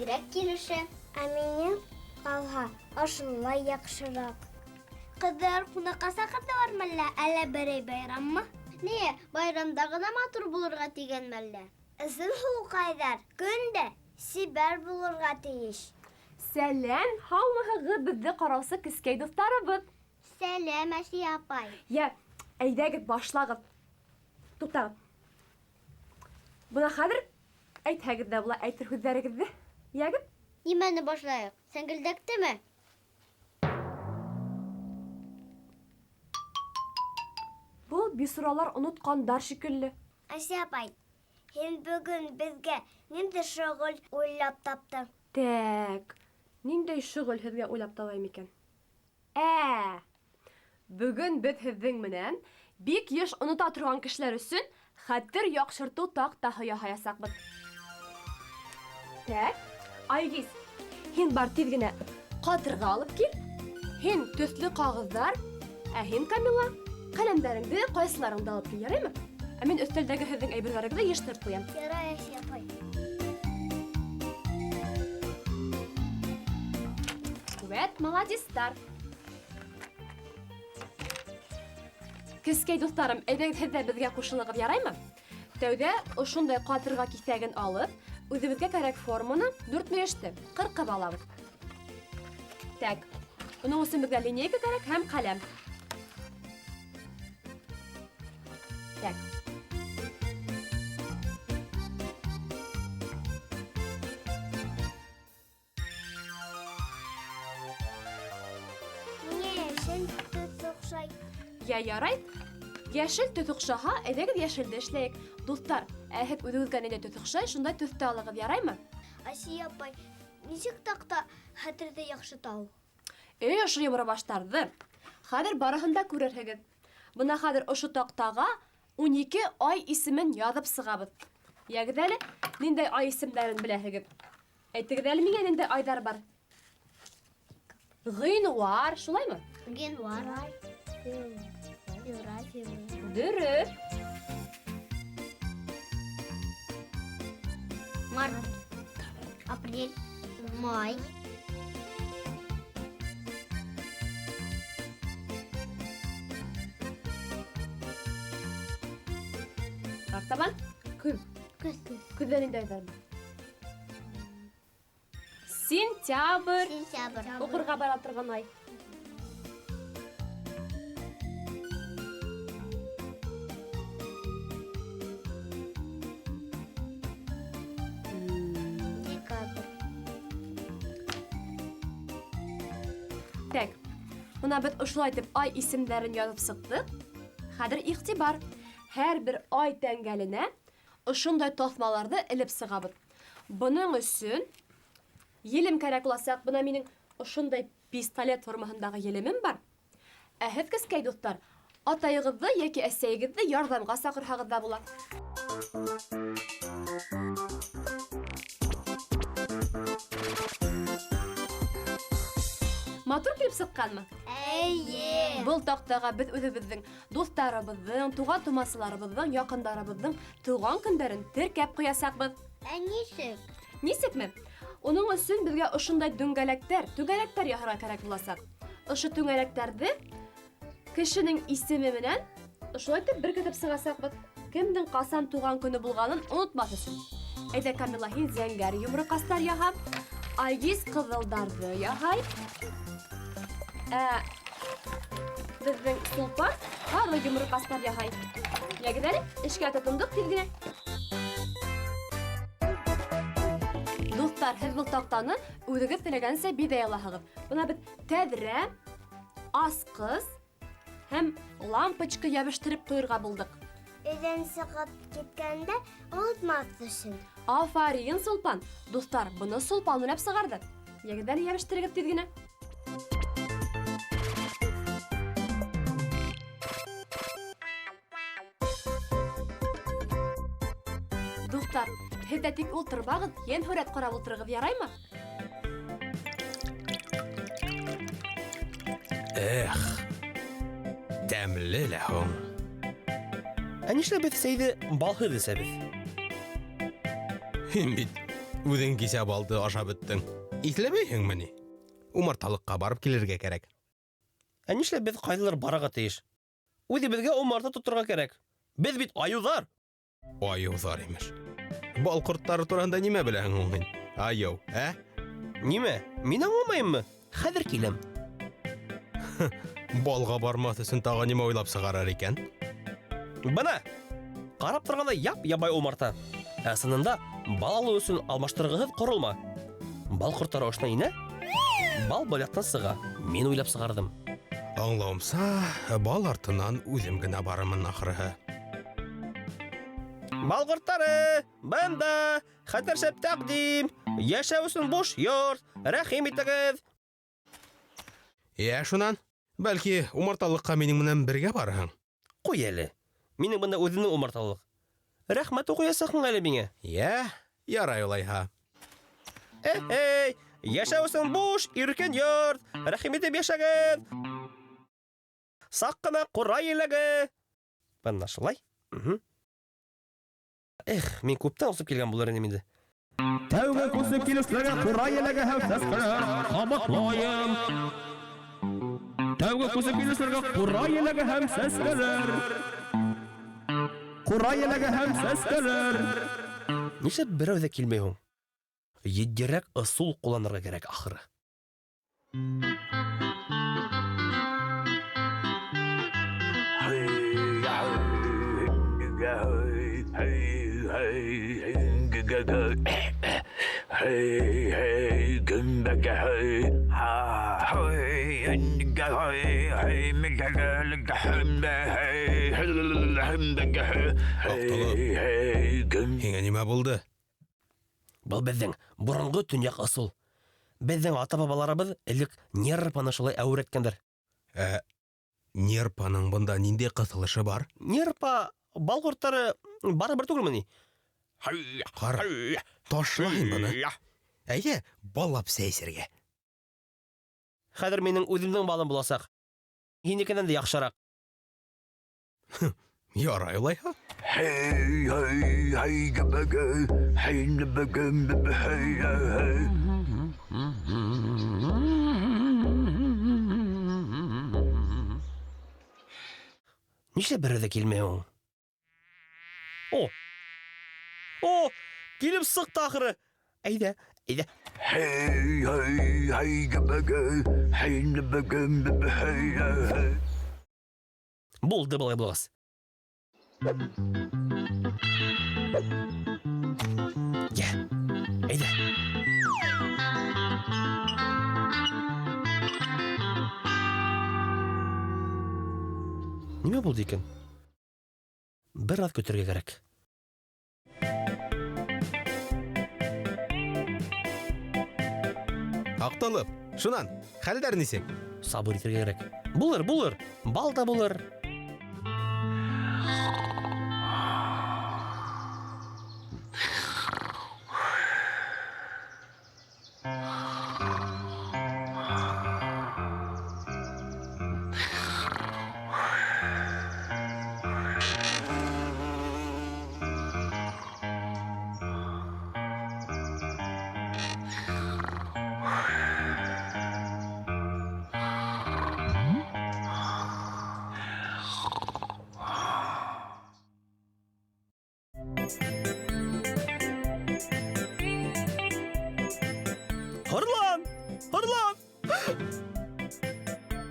бигрәк килешә. Ә минем алга ашылай яхшырак. Кызлар кунакка сакырдылар мәллә, әллә берәй байраммы? Не, байрамда гына матур булырга тигән мәллә. Ысыл Хулкайдар көндә сибәр булырга тиеш. Сәләм, һаумыһығыҙ беҙҙе ҡараусы кескәй дуҫтарыбыҙ. Сәләм, Әсия апай. Йә, әйҙәгеҙ, башлағыҙ. Туҡтағыҙ. Бына хәҙер әйтһәгеҙ ҙә була әйтер һүҙҙәрегеҙҙе. Йәгеҙ. Нимәне башлайыҡ? Сәңгелдәктеме? Был бисуралар онотҡандар шикелле. Әсия апай, һин бөгөн беҙгә ниндәй шөғөл уйлап таптың? Тәк, ниндәй шөғөл һеҙгә уйлап табайым икән? Бөгөн беҙ һеҙҙең менән бик йыш онота торған кешеләр өсөн хәтер яҡшыртыу таҡтаһы яһаясаҡбыҙ. Тәк, Айгиз, һин бар тиҙ генә ҡатырға алып кил. Һин төҫлө ҡағыҙҙар, ә һин, Камила, ҡәләмдәреңде, ҡайсыларыңды алып кил, яраймы? Ә мин өҫтәлдәге һеҙҙең әйберҙәрегеҙҙе йыштырып ҡуям. Ярай, Әсия апай. Вәт, молодистар. Кескәй дуҫтарым, әйҙәгеҙ һеҙ ҙә беҙгә ҡушылығыҙ, яраймы? Тәүҙә ошондай ҡатырға киҫәген алып, үҙебеҙгә кәрәк форманы 4 мөйөштө, 40 алабыҙ. Тәк, уның өсөн беҙгә линейка кәрәк һәм ҡәләм. Тәк. Миңә йәшел төс оҡшай. Йә, ярай. Йәшел төҫ оҡшаһа, әйҙәгеҙ йәшелде эшләйек. Дуҫтар, ә һеҙ үҙегеҙгә ниндәй төҫ оҡшай, шундай төҫтә алығыҙ, яраймы? Әсия апай, нисек таҡта хәтерҙе яҡшы тау? Ошо йомро-баштарҙы. Хәҙер барыһын да күрерһегеҙ. Бына хәҙер ошо таҡтаға 12 ай исемен яҙып сығабыҙ. Йәгеҙ әле, ниндәй ай исемдәрен беләһегеҙ? Әйтегеҙ әле миңә ниндәй айҙар бар? Ғинуар, шулаймы? Генуар. Дөрөҫ. Март. Апрель. Май. Артабан, көҙ. Көз. Көҙҙә ниндәй айҙар бар? Сентябрь. Сентябрь. Уҡырға бара торған ай. Декабрь. Тәк, бына беҙ ошолай итеп ай исемдәрен яҙып сыҡтык. Хәҙер иғтибар. Һәр бер ай тәңгәленә ошондай таҫмаларҙы элеп сығабыҙ. Бының өсөн елем кәрәк буласаҡ. Бына минең ошондай пистолет формаһындағы елемем бар. Ә һеҙ, кескәй дуҫтар, атайығыҙҙы йәки әсәйегеҙҙе ярҙамға саҡырһағыҙ да була. Матур килеп сыҡҡанмы? Әйе. Был таҡтаға беҙ үҙебеҙҙең дуҫтарыбыҙҙың, туған-тумасыларыбыҙҙың, яҡындарыбыҙҙың тыуған көндәрен теркәп ҡуясаҡбыҙ. Ә нисек? Нисекме? Уның өсөн беҙгә ошондай түңгәләктәр яһарға кәрәк буласаҡ. Ошо түңгәләктәрҙе кешенең исеме менән ошолай итеп беркетеп сығасаҡбыҙ. Кемдең ҡасан туған көнө булғанын онотмаҫ өсөн. Әйҙә, Камила, һин зәңгәр йомроҡастар яһа, Айгиз ҡыҙылдарҙы яһай. Беҙҙең Сулпан һары йомроҡастар яһай. Йәгеҙ әле, эшкә тотондоҡ тиҙ генә. Дуҫтар, һеҙ был таҡтаны үҙегеҙ теләгәнсә биҙәй алаһығыҙ. Бына беҙ тәҙрә, асҡыс һәм лампочка йәбештереп ҡуйырға булдыҡ. Өйҙән сығып киткәндә онотмаҫ өсөн. Афарин, Сулпан. Дуҫтар, быны Сулпан уйлап сығарҙы. Йәгеҙ әле, йәбештерегеҙ тиҙ генә. Дуҫтар, һеҙ дә тик ултырмағыҙ, йән һүрәт ҡарап ултырығыҙ, яраймы? Эх, тәмле лә һуң. Ә нишләп беҙ сәйҙе балһыҙ эсәбеҙ? Һин бит Үҙең кисә балды ашап бөттөң. Иҫләмәйһеңме ни? Умарталыҡҡа барып килергә кәрәк. Ә нишләп беҙ ҡайҙалыр барырға тейеш? Үҙебеҙгә умарта тоторға кәрәк. Беҙ бит аюҙар. Айыуҙар имеш. Бал ҡорттары тураһында нимә беләһең һуң һин? Айыу, ә? Нимә? Мин аңламайыммы? Хәҙер киләм. Балға бармаҫ өсөн тағы нимә уйлап сығарыр икән? Бына! Ҡарап торғанда яп-ябай умарта. Ә сынында бал алыу өсөн алмаштырғыһыҙ ҡоролма. Бал ҡорттары ошона инә, бал яҡтан сыға. Мин уйлап сығарҙым. Аңлауымса, бал артынан үҙем генә барымын ахырыһы. Бал ҡорттары, бында, хәтәр шәп тәҡдим, йәшәү өсөн буш йорт, рәхим итегеҙ. Йә, шунан, бәлки, умарталыҡҡа минең менән бергә барһың? Ҡуй әле. Минең бында үҙемнең умарталыҡ. Рәхмәт уҡыясаҡһың әле миңә. Йә, ярай улайһа. Эй, йәшәү өсөн буш, иркен йорт, рәхим итеп йәшәгеҙ. Саҡ ҡына ҡура еләге. Бына шулай. Мин күптән осоп килгән булыр инем инде. Тәүге күсеп килешләргә ҡура еләге һәм сәскәләр ҡабатлайым. Тәүге күсеп килешләргә ҡура еләге һәм сәскәләр. Ҡура еләге һәм сәскәләр. Нишләп берәү ҙә килмәй һуң? Етдерәк ысул ҡулланырға кәрәк ахыры. Һиңә нимә булды? Был беҙҙең боронғо төньяҡ ысул. Беҙҙең ата-бабаларыбыҙ элек нерпаны шулай әүрәткәндәр. Нерпаның бында ниндәй ҡыҫылышы бар? Нерпа бал ҡорттары барыбер түгелме ни? Ҡара, ташлайым быны. Әйҙә, баллап сәйсергә. Хәҙер минең үҙемдең балым буласаҡ. Һинекенән дә яҡшыраҡ. Ярай улайһа. Нишләп берәү ҙә килмәй һуң? О, килеп сыҡты ахыры. Әйҙә. Булды былай булғас. Йә, әйҙә. Нимә булды икән? Бер аҙ көтөргә кәрәк. Аҡталып, шунан, хәлдәр нисек? Сабыр итергә кәрәк. Булыр. Бал да булыр.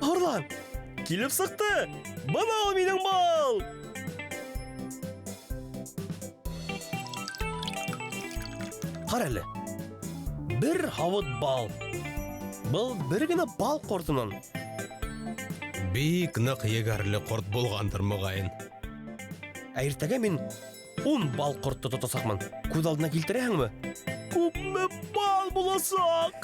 Һорлан! Килеп сыҡты! Бына ул минең бал! Ҡара әле. Бер һауыт бал. Был бер генә бал ҡортонан. Бик ныҡ егәрле ҡорт булғандыр моғайын. Ә иртәгә мин 10 бал ҡортто тотасаҡмын. Күҙ алдына килтерәһеңме? Күпме бал буласаҡ!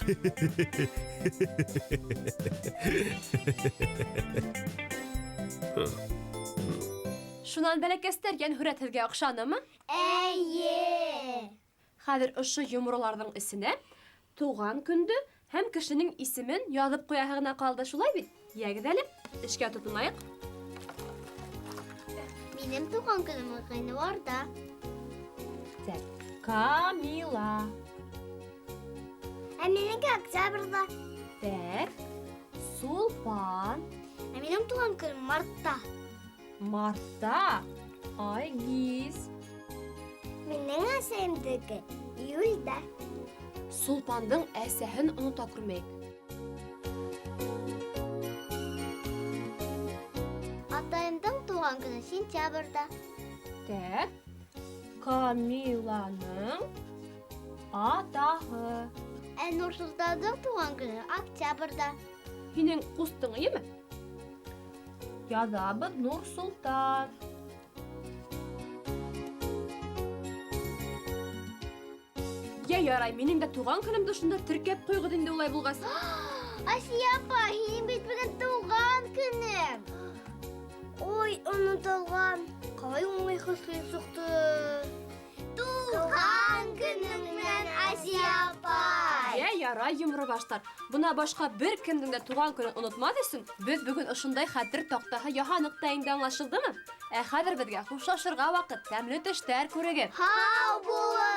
Шунан бәләкәстәр йән һүрәтһеҙгә оҡшанымы? Әйе. Хәҙер ошо йомроларҙың эсенә тыуған көндө һәм кешенең исемен яҙып ҡуяһы ғына ҡалды, шулай бит? Йәгеҙ әле, эшкә тотонайыҡ. Минең туған көнөм уҡыйны бар да. Камила. Ә меніңki октябрьда. Так. Сулпан. Ә минем туган көнем мартта. Мартта. Айгиз. Менің әсемдігі июльда. Сулпандың әсәһен оныта күрмәйек. Атайымдың туган көне сентябрьда. Так. Камиланың атаһы. Ә Нурсултандың туган көне октябрьда. Һинең ҡустың име? Яҙабыҙ Нурсултан. Я ярай, минең дә туган көнөмдө шунда теркәп ҡуйығыҙ инде улай булғас. Асия апа, һинең бит бүген туган көнең. Ой, онотолған. Қалай оңай хыслый сықты. Туган көнең менән, Асия апа. Я ярай, йомро баштар. Бына башҡа бер кемдең дә туган көнөн онотмаҙ өсөн, беҙ бөгөн ошондай хәтер таҡтаһы яһаныҡ та инде, аңлашылдымы? Ә хәҙер беҙгә хушлашырға ваҡыт, тәмле төштәр күрегеҙ. Һау булығыҙ.